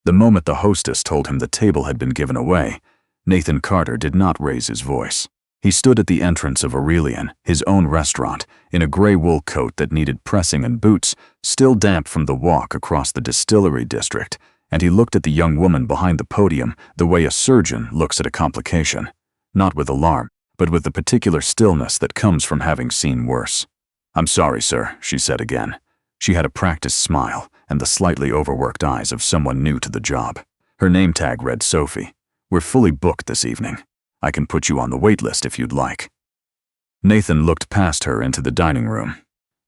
The moment the hostess told him the table had been given away, Nathan Carter did not raise his voice. He stood at the entrance of Aurelian, his own restaurant, in a gray wool coat that needed pressing and boots, still damp from the walk across the distillery district, and he looked at the young woman behind the podium the way a surgeon looks at a complication. Not with alarm, but with the particular stillness that comes from having seen worse. "I'm sorry, sir," she said again. She had a practiced smile and the slightly overworked eyes of someone new to the job. Her name tag read Sophie. "We're fully booked this evening. I can put you on the wait list if you'd like." Nathan looked past her into the dining room.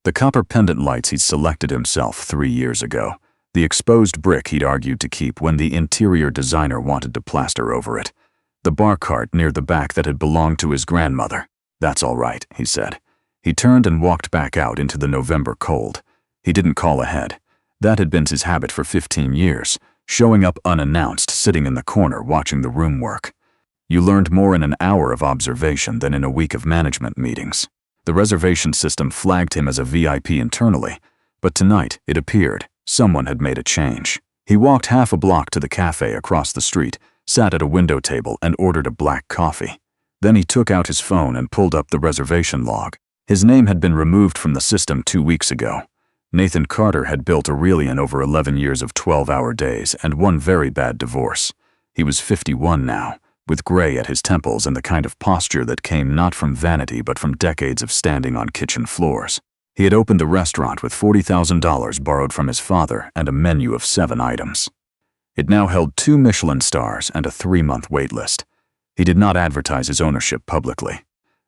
The copper pendant lights he'd selected himself 3 years ago. The exposed brick he'd argued to keep when the interior designer wanted to plaster over it. The bar cart near the back that had belonged to his grandmother. "That's all right," he said. He turned and walked back out into the November cold. He didn't call ahead. That had been his habit for 15 years, showing up unannounced, sitting in the corner watching the room work. You learned more in an hour of observation than in a week of management meetings. The reservation system flagged him as a VIP internally, but tonight, it appeared, someone had made a change. He walked half a block to the cafe across the street, sat at a window table and ordered a black coffee. Then he took out his phone and pulled up the reservation log. His name had been removed from the system 2 weeks ago. Nathan Carter had built Aurelian over 11 years of 12-hour days and one very bad divorce. He was 51 now, with gray at his temples and the kind of posture that came not from vanity but from decades of standing on kitchen floors. He had opened the restaurant with $40,000 borrowed from his father and a menu of 7 items. It now held 2 Michelin stars and a 3-month wait list. He did not advertise his ownership publicly.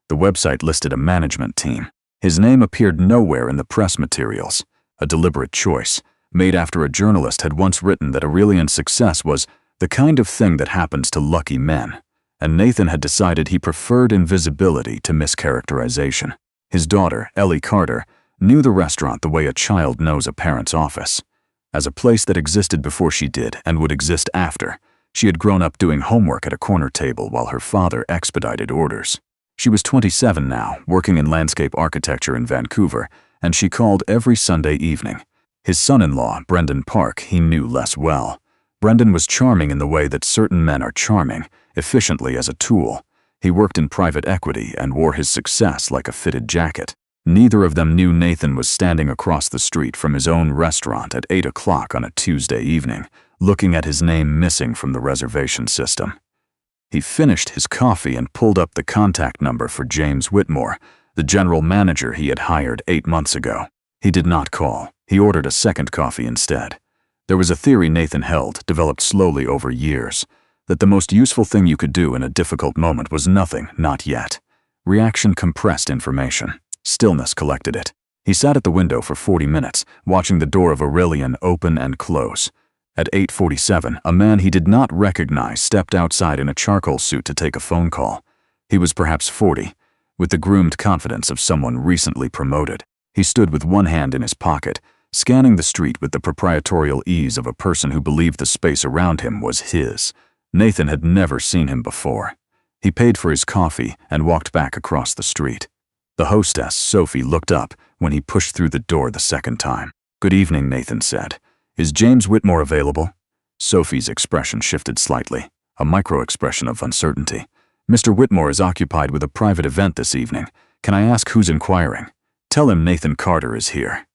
The website listed a management team. His name appeared nowhere in the press materials, a deliberate choice, made after a journalist had once written that Aurelian's success was the kind of thing that happens to lucky men, and Nathan had decided he preferred invisibility to mischaracterization. His daughter, Ellie Carter, knew the restaurant the way a child knows a parent's office. As a place that existed before she did and would exist after, she had grown up doing homework at a corner table while her father expedited orders. She was 27 now, working in landscape architecture in Vancouver, and she called every Sunday evening. His son-in-law, Brendan Park, he knew less well. Brendan was charming in the way that certain men are charming, efficiently as a tool. He worked in private equity and wore his success like a fitted jacket. Neither of them knew Nathan was standing across the street from his own restaurant at 8 o'clock on a Tuesday evening, looking at his name missing from the reservation system. He finished his coffee and pulled up the contact number for James Whitmore, the general manager he had hired 8 months ago. He did not call. He ordered a second coffee instead. There was a theory Nathan held, developed slowly over years, that the most useful thing you could do in a difficult moment was nothing, not yet. Reaction compressed information. Stillness collected it. He sat at the window for 40 minutes, watching the door of Aurelian open and close. At 8:47, a man he did not recognize stepped outside in a charcoal suit to take a phone call. He was perhaps 40, with the groomed confidence of someone recently promoted. He stood with one hand in his pocket, scanning the street with the proprietorial ease of a person who believed the space around him was his. Nathan had never seen him before. He paid for his coffee and walked back across the street. The hostess, Sophie, looked up when he pushed through the door the second time. "Good evening," Nathan said. "Is James Whitmore available?" Sophie's expression shifted slightly, a micro-expression of uncertainty. "Mr. Whitmore is occupied with a private event this evening. Can I ask who's inquiring?" "Tell him Nathan Carter is here."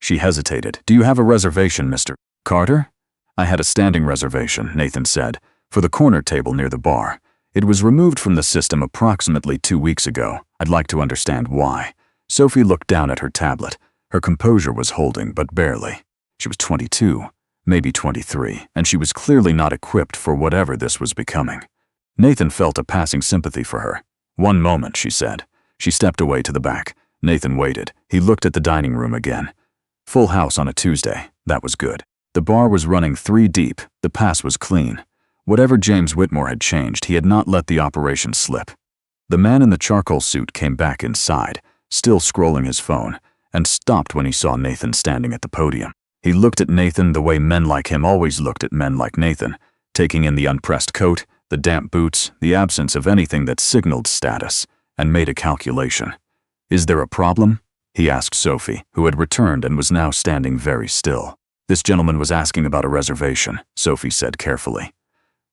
She hesitated. "Do you have a reservation, Mr. Carter?" "I had a standing reservation," Nathan said, "for the corner table near the bar. It was removed from the system approximately 2 weeks ago. I'd like to understand why." Sophie looked down at her tablet. Her composure was holding, but barely. She was 22, maybe 23, and she was clearly not equipped for whatever this was becoming. Nathan felt a passing sympathy for her. "One moment," she said. She stepped away to the back. Nathan waited. He looked at the dining room again. Full house on a Tuesday. That was good. The bar was running 3 deep. The pass was clean. Whatever James Whitmore had changed, he had not let the operation slip. The man in the charcoal suit came back inside, still scrolling his phone, and stopped when he saw Nathan standing at the podium. He looked at Nathan the way men like him always looked at men like Nathan, taking in the unpressed coat, the damp boots, the absence of anything that signaled status, and made a calculation. "Is there a problem?" he asked Sophie, who had returned and was now standing very still. "This gentleman was asking about a reservation," Sophie said carefully.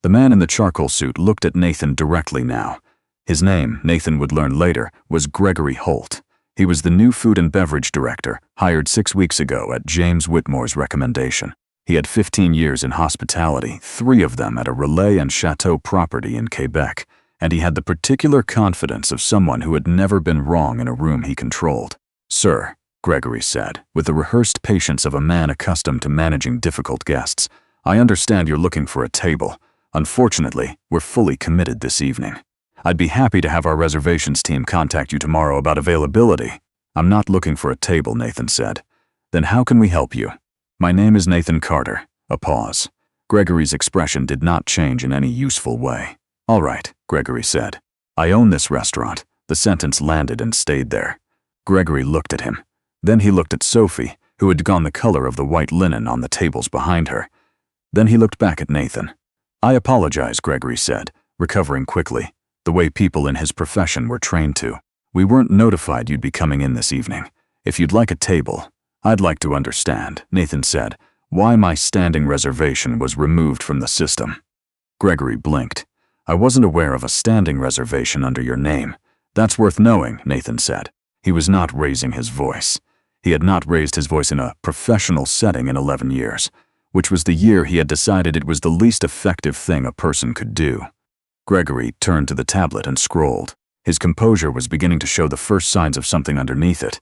The man in the charcoal suit looked at Nathan directly now. His name, Nathan would learn later, was Gregory Holt. He was the new food and beverage director, hired 6 weeks ago at James Whitmore's recommendation. He had 15 years in hospitality, 3 of them at a Relais and Chateau property in Quebec, and he had the particular confidence of someone who had never been wrong in a room he controlled. "Sir," Gregory said, with the rehearsed patience of a man accustomed to managing difficult guests, "I understand you're looking for a table. Unfortunately, we're fully committed this evening. I'd be happy to have our reservations team contact you tomorrow about availability." "I'm not looking for a table," Nathan said. "Then how can we help you?" "My name is Nathan Carter." A pause. Gregory's expression did not change in any useful way. "All right," Gregory said. "I own this restaurant." The sentence landed and stayed there. Gregory looked at him. Then he looked at Sophie, who had gone the color of the white linen on the tables behind her. Then he looked back at Nathan. "I apologize," Gregory said, recovering quickly, the way people in his profession were trained to. "We weren't notified you'd be coming in this evening. If you'd like a table..." "I'd like to understand," Nathan said, "why my standing reservation was removed from the system." Gregory blinked. "I wasn't aware of a standing reservation under your name." "That's worth knowing," Nathan said. He was not raising his voice. He had not raised his voice in a professional setting in 11 years, which was the year he had decided it was the least effective thing a person could do. Gregory turned to the tablet and scrolled. His composure was beginning to show the first signs of something underneath it.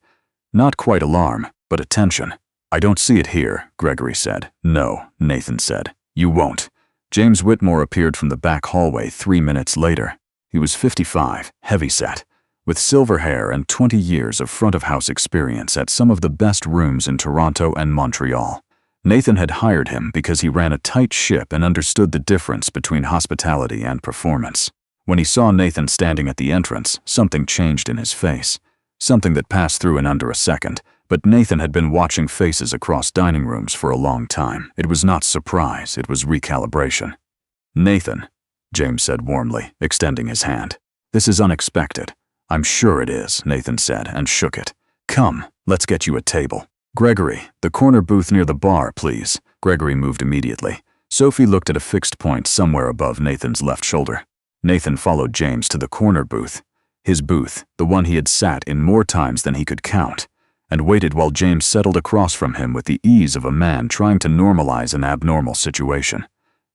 Not quite alarm, but attention. "I don't see it here," Gregory said. "No," Nathan said. "You won't." James Whitmore appeared from the back hallway 3 minutes later. He was 55, heavyset, with silver hair and 20 years of front-of-house experience at some of the best rooms in Toronto and Montreal. Nathan had hired him because he ran a tight ship and understood the difference between hospitality and performance. When he saw Nathan standing at the entrance, something changed in his face. Something that passed through in under a second, but Nathan had been watching faces across dining rooms for a long time. It was not surprise, it was recalibration. "Nathan," James said warmly, extending his hand. "This is unexpected." "I'm sure it is," Nathan said, and shook it. "Come, let's get you a table." "Gregory, the corner booth near the bar, please." Gregory moved immediately. Sophie looked at a fixed point somewhere above Nathan's left shoulder. Nathan followed James to the corner booth. His booth, the one he had sat in more times than he could count, and waited while James settled across from him with the ease of a man trying to normalize an abnormal situation.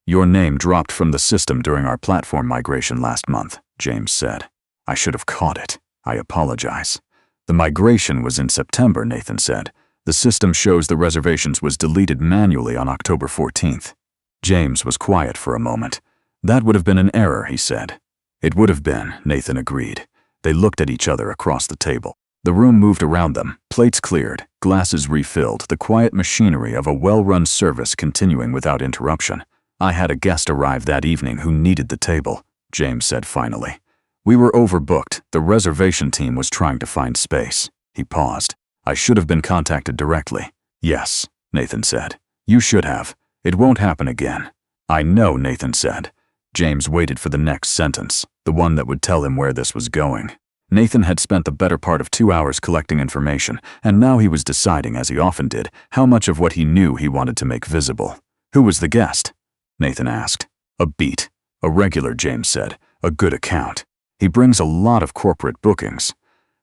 "Your name dropped from the system during our platform migration last month," James said. "I should have caught it. I apologize." "The migration was in September," Nathan said. "The system shows the reservations was deleted manually on October 14th. James was quiet for a moment. "That would have been an error," he said. "It would have been," Nathan agreed. They looked at each other across the table. The room moved around them, plates cleared, glasses refilled, the quiet machinery of a well-run service continuing without interruption. "I had a guest arrive that evening who needed the table," James said finally. "We were overbooked. The reservation team was trying to find space." He paused. "I should have been contacted directly." "Yes," Nathan said. "You should have. It won't happen again." "I know," Nathan said. James waited for the next sentence, the one that would tell him where this was going. Nathan had spent the better part of 2 hours collecting information, and now he was deciding, as he often did, how much of what he knew he wanted to make visible. "Who was the guest?" Nathan asked. "A beat. A regular," James said. "A good account. He brings a lot of corporate bookings."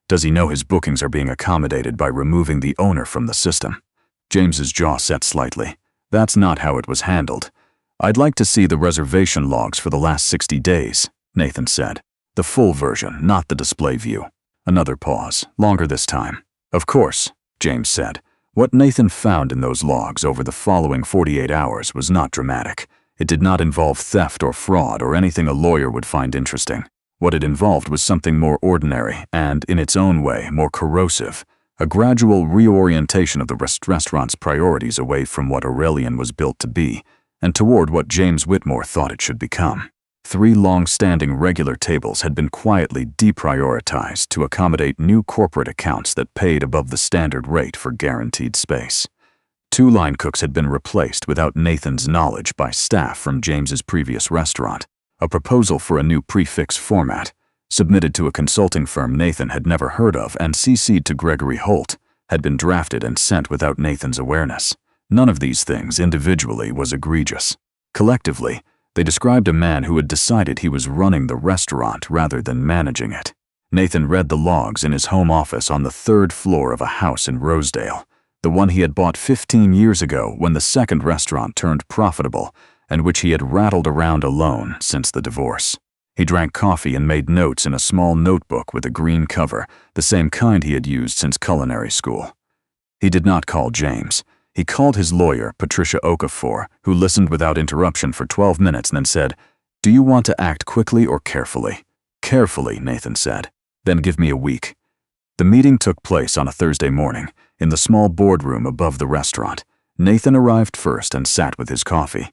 "Does he know his bookings are being accommodated by removing the owner from the system?" James's jaw set slightly. "That's not how it was handled." "I'd like to see the reservation logs for the last 60 days, Nathan said. "The full version, not the display view." Another pause, longer this time. "Of course," James said. What Nathan found in those logs over the following 48 hours was not dramatic. It did not involve theft or fraud or anything a lawyer would find interesting. What it involved was something more ordinary and, in its own way, more corrosive. A gradual reorientation of the restaurant's priorities away from what Aurelian was built to be, and toward what James Whitmore thought it should become. 3 long-standing regular tables had been quietly deprioritized to accommodate new corporate accounts that paid above the standard rate for guaranteed space. 2 line cooks had been replaced without Nathan's knowledge by staff from James's previous restaurant. A proposal for a new prefix format, submitted to a consulting firm Nathan had never heard of and CC'd to Gregory Holt, had been drafted and sent without Nathan's awareness. None of these things individually was egregious. Collectively, they described a man who had decided he was running the restaurant rather than managing it. Nathan read the logs in his home office on the 3rd floor of a house in Rosedale, the one he had bought 15 years ago when the second restaurant turned profitable, and which he had rattled around alone since the divorce. He drank coffee and made notes in a small notebook with a green cover, the same kind he had used since culinary school. He did not call James. He called his lawyer, Patricia Okafor, who listened without interruption for 12 minutes and then said, "Do you want to act quickly or carefully?" "Carefully," Nathan said. "Then give me a week." The meeting took place on a Thursday morning, in the small boardroom above the restaurant. Nathan arrived first and sat with his coffee.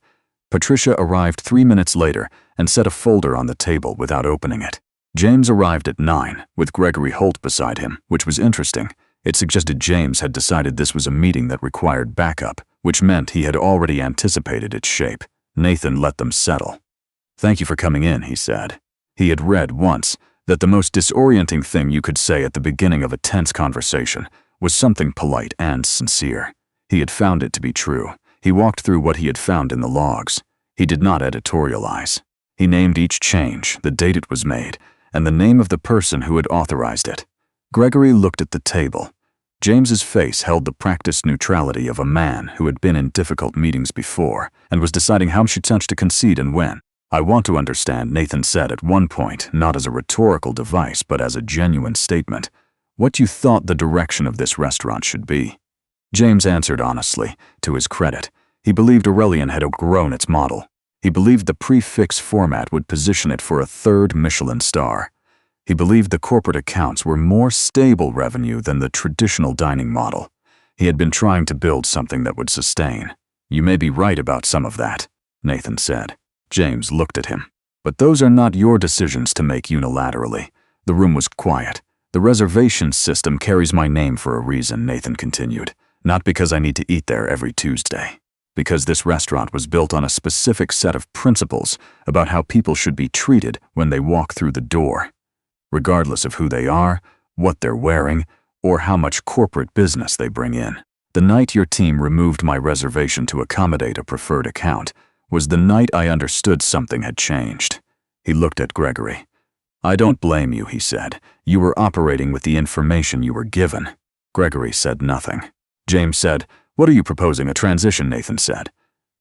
Patricia arrived 3 minutes later and set a folder on the table without opening it. James arrived at 9, with Gregory Holt beside him, which was interesting. It suggested James had decided this was a meeting that required backup, which meant he had already anticipated its shape. Nathan let them settle. "Thank you for coming in," he said. He had read once that the most disorienting thing you could say at the beginning of a tense conversation was something polite and sincere. He had found it to be true. He walked through what he had found in the logs. He did not editorialize. He named each change, the date it was made, and the name of the person who had authorized it. Gregory looked at the table. James's face held the practiced neutrality of a man who had been in difficult meetings before and was deciding how much to concede and when. "I want to understand," Nathan said at one point, not as a rhetorical device but as a genuine statement, "what you thought the direction of this restaurant should be." James answered honestly. To his credit, he believed Aurelian had outgrown its model. He believed the prefix format would position it for a 3rd Michelin star. He believed the corporate accounts were more stable revenue than the traditional dining model. He had been trying to build something that would sustain. "You may be right about some of that," Nathan said. James looked at him. "But those are not your decisions to make unilaterally." The room was quiet. "The reservation system carries my name for a reason," Nathan continued. "Not because I need to eat there every Tuesday. Because this restaurant was built on a specific set of principles about how people should be treated when they walk through the door, regardless of who they are, what they're wearing, or how much corporate business they bring in. The night your team removed my reservation to accommodate a preferred account was the night I understood something had changed." He looked at Gregory. "I don't blame you," he said. "You were operating with the information you were given." Gregory said nothing. James said, "What are you proposing, a transition?" Nathan said.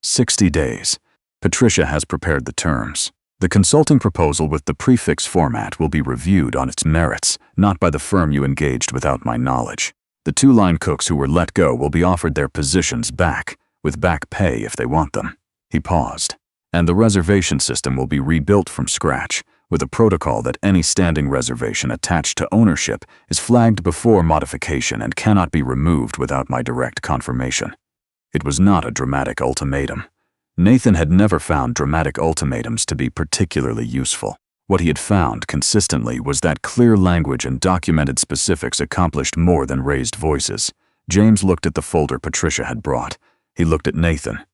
60 days. Patricia has prepared the terms. The consulting proposal with the prefix format will be reviewed on its merits, not by the firm you engaged without my knowledge. The 2 line cooks who were let go will be offered their positions back, with back pay if they want them. He paused. "And the reservation system will be rebuilt from scratch, with a protocol that any standing reservation attached to ownership is flagged before modification and cannot be removed without my direct confirmation." It was not a dramatic ultimatum. Nathan had never found dramatic ultimatums to be particularly useful. What he had found consistently was that clear language and documented specifics accomplished more than raised voices. James looked at the folder Patricia had brought. He looked at Nathan.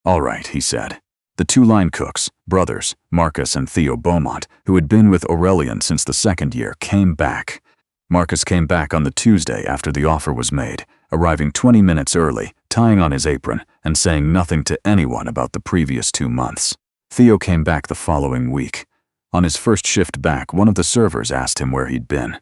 "All right," he said. The 2 line cooks, brothers, Marcus and Theo Beaumont, who had been with Aurelian since the 2nd year, came back. Marcus came back on the Tuesday after the offer was made, arriving 20 minutes early, tying on his apron, and saying nothing to anyone about the previous 2 months. Theo came back the following week. On his first shift back, one of the servers asked him where he'd been.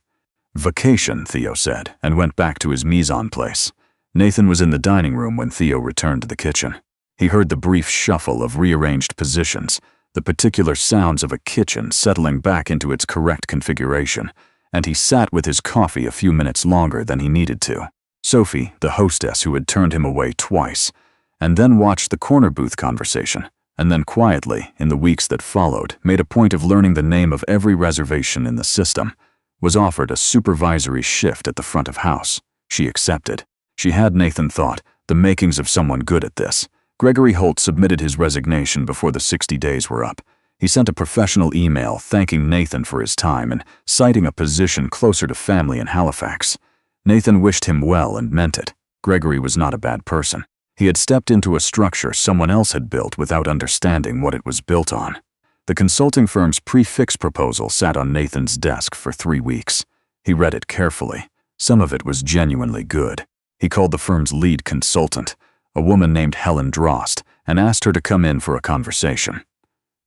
"Vacation," Theo said, and went back to his mise-en place. Nathan was in the dining room when Theo returned to the kitchen. He heard the brief shuffle of rearranged positions, the particular sounds of a kitchen settling back into its correct configuration, and he sat with his coffee a few minutes longer than he needed to. Sophie, the hostess who had turned him away twice, and then watched the corner booth conversation, and then quietly, in the weeks that followed, made a point of learning the name of every reservation in the system, was offered a supervisory shift at the front of house. She accepted. She had, Nathan thought, the makings of someone good at this. Gregory Holt submitted his resignation before the 60 days were up. He sent a professional email thanking Nathan for his time and citing a position closer to family in Halifax. Nathan wished him well and meant it. Gregory was not a bad person. He had stepped into a structure someone else had built without understanding what it was built on. The consulting firm's prefix proposal sat on Nathan's desk for 3 weeks. He read it carefully. Some of it was genuinely good. He called the firm's lead consultant, a woman named Helen Drost, and asked her to come in for a conversation.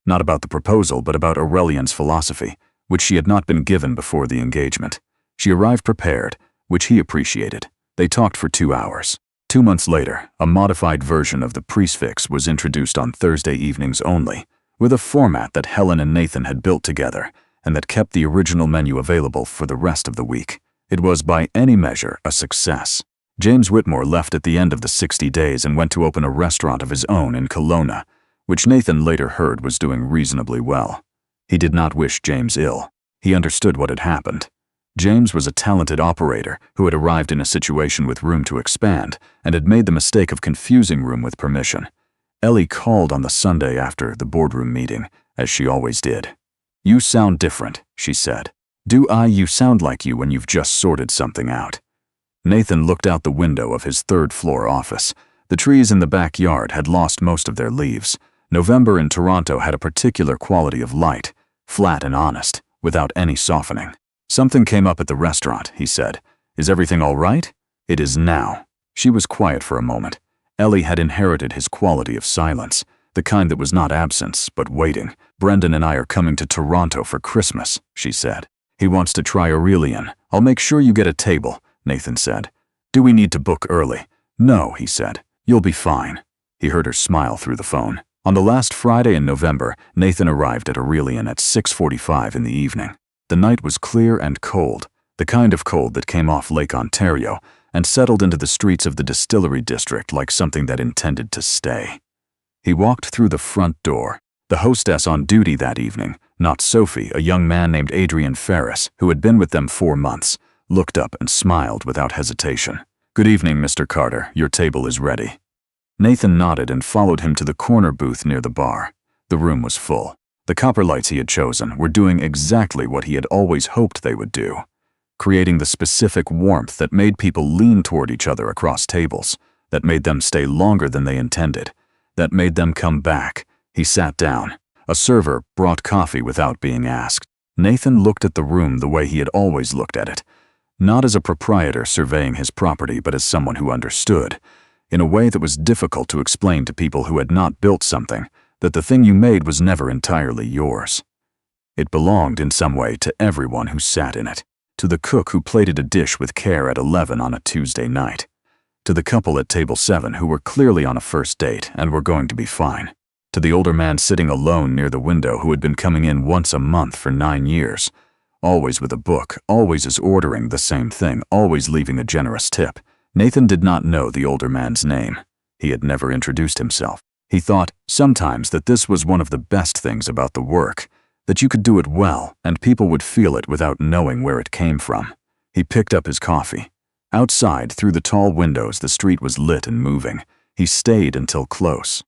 Not about the proposal, but about Aurelian's philosophy, which she had not been given before the engagement. She arrived prepared, which he appreciated. They talked for 2 hours. 2 months later, a modified version of the Priestfix was introduced on Thursday evenings only, with a format that Helen and Nathan had built together and that kept the original menu available for the rest of the week. It was by any measure a success. James Whitmore left at the end of the 60 days and went to open a restaurant of his own in Kelowna, which Nathan later heard was doing reasonably well. He did not wish James ill. He understood what had happened. James was a talented operator who had arrived in a situation with room to expand and had made the mistake of confusing room with permission. Ellie called on the Sunday after the boardroom meeting, as she always did. "You sound different," she said. You sound like you when you've just sorted something out." Nathan looked out the window of his third-floor office. The trees in the backyard had lost most of their leaves. November in Toronto had a particular quality of light, flat and honest, without any softening. "Something came up at the restaurant," he said. "Is everything all right?" "It is now." She was quiet for a moment. Ellie had inherited his quality of silence, the kind that was not absence, but waiting. "Brendan and I are coming to Toronto for Christmas," she said. "He wants to try Aurelian. I'll make sure you get a table," Nathan said. "Do we need to book early?" "No," he said. "You'll be fine." He heard her smile through the phone. On the last Friday in November, Nathan arrived at Aurelian at 6:45 in the evening. The night was clear and cold, the kind of cold that came off Lake Ontario and settled into the streets of the distillery district like something that intended to stay. He walked through the front door. The hostess on duty that evening, not Sophie, a young man named Adrian Ferris, who had been with them 4 months, looked up and smiled without hesitation. "Good evening, Mr. Carter. Your table is ready." Nathan nodded and followed him to the corner booth near the bar. The room was full. The copper lights he had chosen were doing exactly what he had always hoped they would do, creating the specific warmth that made people lean toward each other across tables, that made them stay longer than they intended, that made them come back. He sat down. A server brought coffee without being asked. Nathan looked at the room the way he had always looked at it, not as a proprietor surveying his property, but as someone who understood, in a way that was difficult to explain to people who had not built something, that the thing you made was never entirely yours. It belonged in some way to everyone who sat in it, to the cook who plated a dish with care at 11 on a Tuesday night, to the couple at table 7 who were clearly on a first date and were going to be fine, to the older man sitting alone near the window who had been coming in once a month for 9 years, always with a book, always as ordering the same thing, always leaving a generous tip. Nathan did not know the older man's name. He had never introduced himself. He thought sometimes that this was one of the best things about the work, that you could do it well and people would feel it without knowing where it came from. He picked up his coffee. Outside, through the tall windows, the street was lit and moving. He stayed until close.